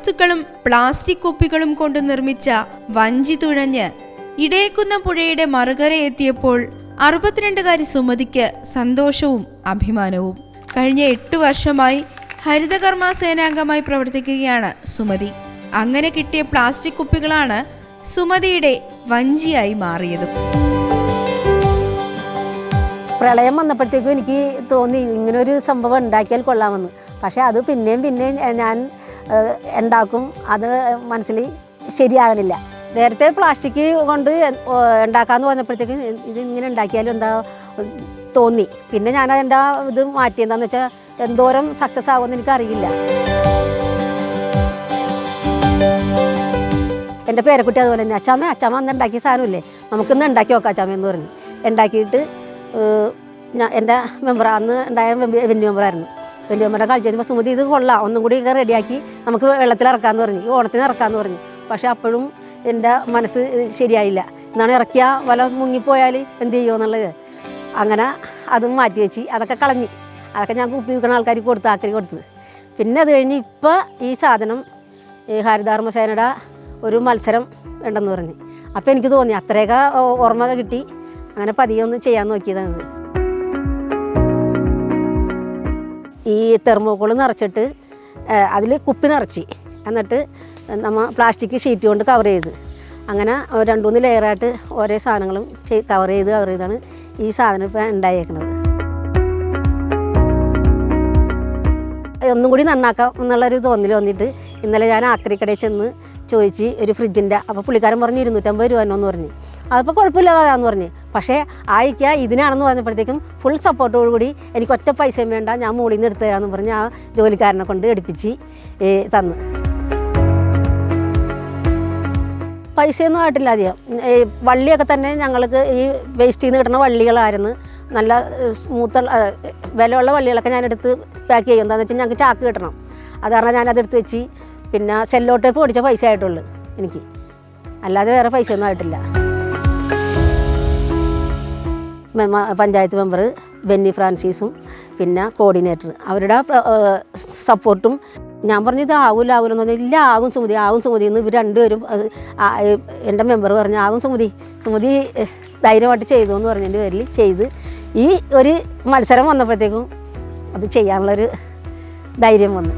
വസ്തുക്കളും പ്ലാസ്റ്റിക് കുപ്പികളും കൊണ്ട് നിർമ്മിച്ച വഞ്ചി തുഴഞ്ഞ് ഇടയക്കുന്ന പുഴയുടെ മറുകര എത്തിയപ്പോൾ 62കാരി സുമതിക്ക് സന്തോഷവും അഭിമാനവും. കഴിഞ്ഞ 8 വർഷമായി ഹരിതകർമ്മ സേനാംഗമായി പ്രവർത്തിക്കുകയാണ് സുമതി. അങ്ങനെ കിട്ടിയ പ്ലാസ്റ്റിക് കുപ്പികളാണ് സുമതിയുടെ വഞ്ചിയായി മാറിയത്. പ്രളയം വന്നപ്പോഴത്തേക്കും എനിക്ക് തോന്നി ഇങ്ങനൊരു സംഭവം ഉണ്ടാക്കിയാൽ കൊള്ളാമെന്ന്. പക്ഷേ അത് പിന്നെയും ഞാൻ ഉണ്ടാക്കും, അത് മനസ്സിൽ ശരിയാകണില്ല. നേരത്തെ പ്ലാസ്റ്റിക് കൊണ്ട് ഉണ്ടാക്കാമെന്ന് പറഞ്ഞപ്പോഴത്തേക്കും ഇത് ഇങ്ങനെ ഉണ്ടാക്കിയാലും എന്താ തോന്നി. പിന്നെ ഞാൻ അതിൻ്റെ ഇത് മാറ്റിയെന്താണെന്ന് വെച്ചാൽ എന്തോരം സക്സസ് ആകുമെന്ന് എനിക്കറിയില്ല. എൻ്റെ പേരക്കുട്ടി അതുപോലെ തന്നെ അച്ചാമ്മ അന്ന് ഉണ്ടാക്കിയ സാധനമില്ലേ, നമുക്കിന്ന് ഉണ്ടാക്കി നോക്കാം അച്ചാമ്മ എന്ന് പറഞ്ഞു. ഉണ്ടാക്കിയിട്ട് എൻ്റെ മെമ്പർ അന്ന് ഉണ്ടായ വലിയ മെമ്പറായിരുന്നു. വലിയ മെമ്പറെ കളിച്ച് കഴിഞ്ഞപ്പോൾ സുമതി ഇത് കൊള്ളാം, ഒന്നും കൂടി റെഡിയാക്കി നമുക്ക് വെള്ളത്തിൽ ഇറക്കാമെന്ന് പറഞ്ഞു, ഈ ഓണത്തിന് ഇറക്കാമെന്ന് പറഞ്ഞു. പക്ഷേ അപ്പോഴും എൻ്റെ മനസ്സ് ശരിയായില്ല. എന്നാണ് ഇറക്കിയ വല മുങ്ങിപ്പോയാൽ എന്ത് ചെയ്യുമോ എന്നുള്ളത്. അങ്ങനെ അതും മാറ്റി വെച്ച് അതൊക്കെ കളഞ്ഞ് അതൊക്കെ ഞാൻ കുപ്പി വിൽക്കുന്ന ആൾക്കാർക്ക് കൊടുത്ത് ആക്കി കൊടുത്തത്. പിന്നെ അത് കഴിഞ്ഞ് ഇപ്പോൾ ഈ സാധനം ഈ ഹരിതകർമ്മ സേനയുടെ ഒരു മത്സരം ഉണ്ടെന്ന് പറഞ്ഞ്. അപ്പോൾ എനിക്ക് തോന്നി അത്രയൊക്കെ ഓർമ്മ കിട്ടി. അങ്ങനെ പതിയെ ഒന്ന് ചെയ്യാൻ നോക്കിയതാണ്. ഈ തെർമോക്കോൾ നിറച്ചിട്ട് അതിൽ കുപ്പി നിറച്ച് എന്നിട്ട് നമ്മൾ പ്ലാസ്റ്റിക് ഷീറ്റ് കൊണ്ട് കവർ ചെയ്ത് അങ്ങനെ 2-3 ലെയറായിട്ട് ഓരോ സാധനങ്ങളും കവർ ചെയ്താണ് ഈ സാധനം ഇപ്പോൾ ഉണ്ടായേക്കുന്നത്. ഒന്നും കൂടി നന്നാക്കാം എന്നുള്ളൊരു തോന്നൽ വന്നിട്ട് ഇന്നലെ ഞാൻ ആക്രിക്കടയിൽ ചെന്ന് ചോദിച്ച് ഒരു ഫ്രിഡ്ജിൻ്റെ. അപ്പോൾ പുള്ളിക്കാരൻ പറഞ്ഞ് 250 രൂപ എന്ന് പറഞ്ഞു. അതിപ്പോൾ കുഴപ്പമില്ലാതാന്ന് പറഞ്ഞ്. പക്ഷേ ആയിക്ക ഇതിനാണെന്ന് പറഞ്ഞപ്പോഴത്തേക്കും ഫുൾ സപ്പോർട്ടോടുകൂടി എനിക്ക് ഒറ്റ പൈസയും വേണ്ട, ഞാൻ മുകളിൽ നിന്ന് എടുത്തു തരാമെന്ന് പറഞ്ഞ് ആ ജോലിക്കാരനെ കൊണ്ട് എടുപ്പിച്ച് തന്നു. പൈസയൊന്നും ആയിട്ടില്ല അധികം. വള്ളിയൊക്കെ തന്നെ ഞങ്ങൾക്ക് ഈ വേസ്റ്റിൽ നിന്ന് കിട്ടുന്ന വള്ളികളായിരുന്നു. നല്ല സ്മൂത്തുള്ള വിലയുള്ള വള്ളികളൊക്കെ ഞാനെടുത്ത് പാക്ക് ചെയ്യും. എന്താണെന്ന് വെച്ചാൽ ഞങ്ങൾക്ക് ചാക്ക് കിട്ടണം. അത് കാരണം ഞാനതെടുത്ത് വെച്ച് പിന്നെ സെല്ലോ ടേപ്പ് പൊടിച്ച പൈസ ആയിട്ടുള്ളൂ എനിക്ക്, അല്ലാതെ വേറെ പൈസയൊന്നും ആയിട്ടില്ല. പഞ്ചായത്ത് മെമ്പർ ബെന്നി ഫ്രാൻസിസും പിന്നെ കോർഡിനേറ്റർ അവരുടെ സപ്പോർട്ടും. ഞാൻ പറഞ്ഞത് ആവില്ല എന്ന് പറഞ്ഞാൽ ഇല്ല, ആകും സുമതി എന്ന് ഇവർ രണ്ടുപേരും. എൻ്റെ മെമ്പർ പറഞ്ഞു ആകും സുമതി ധൈര്യമായിട്ട് ചെയ്തു എന്ന് പറഞ്ഞതിൻ്റെ പേരിൽ ചെയ്ത് ഈ ഒരു മത്സരം വന്നപ്പോഴത്തേക്കും അത് ചെയ്യാനുള്ളൊരു ധൈര്യം വന്നു.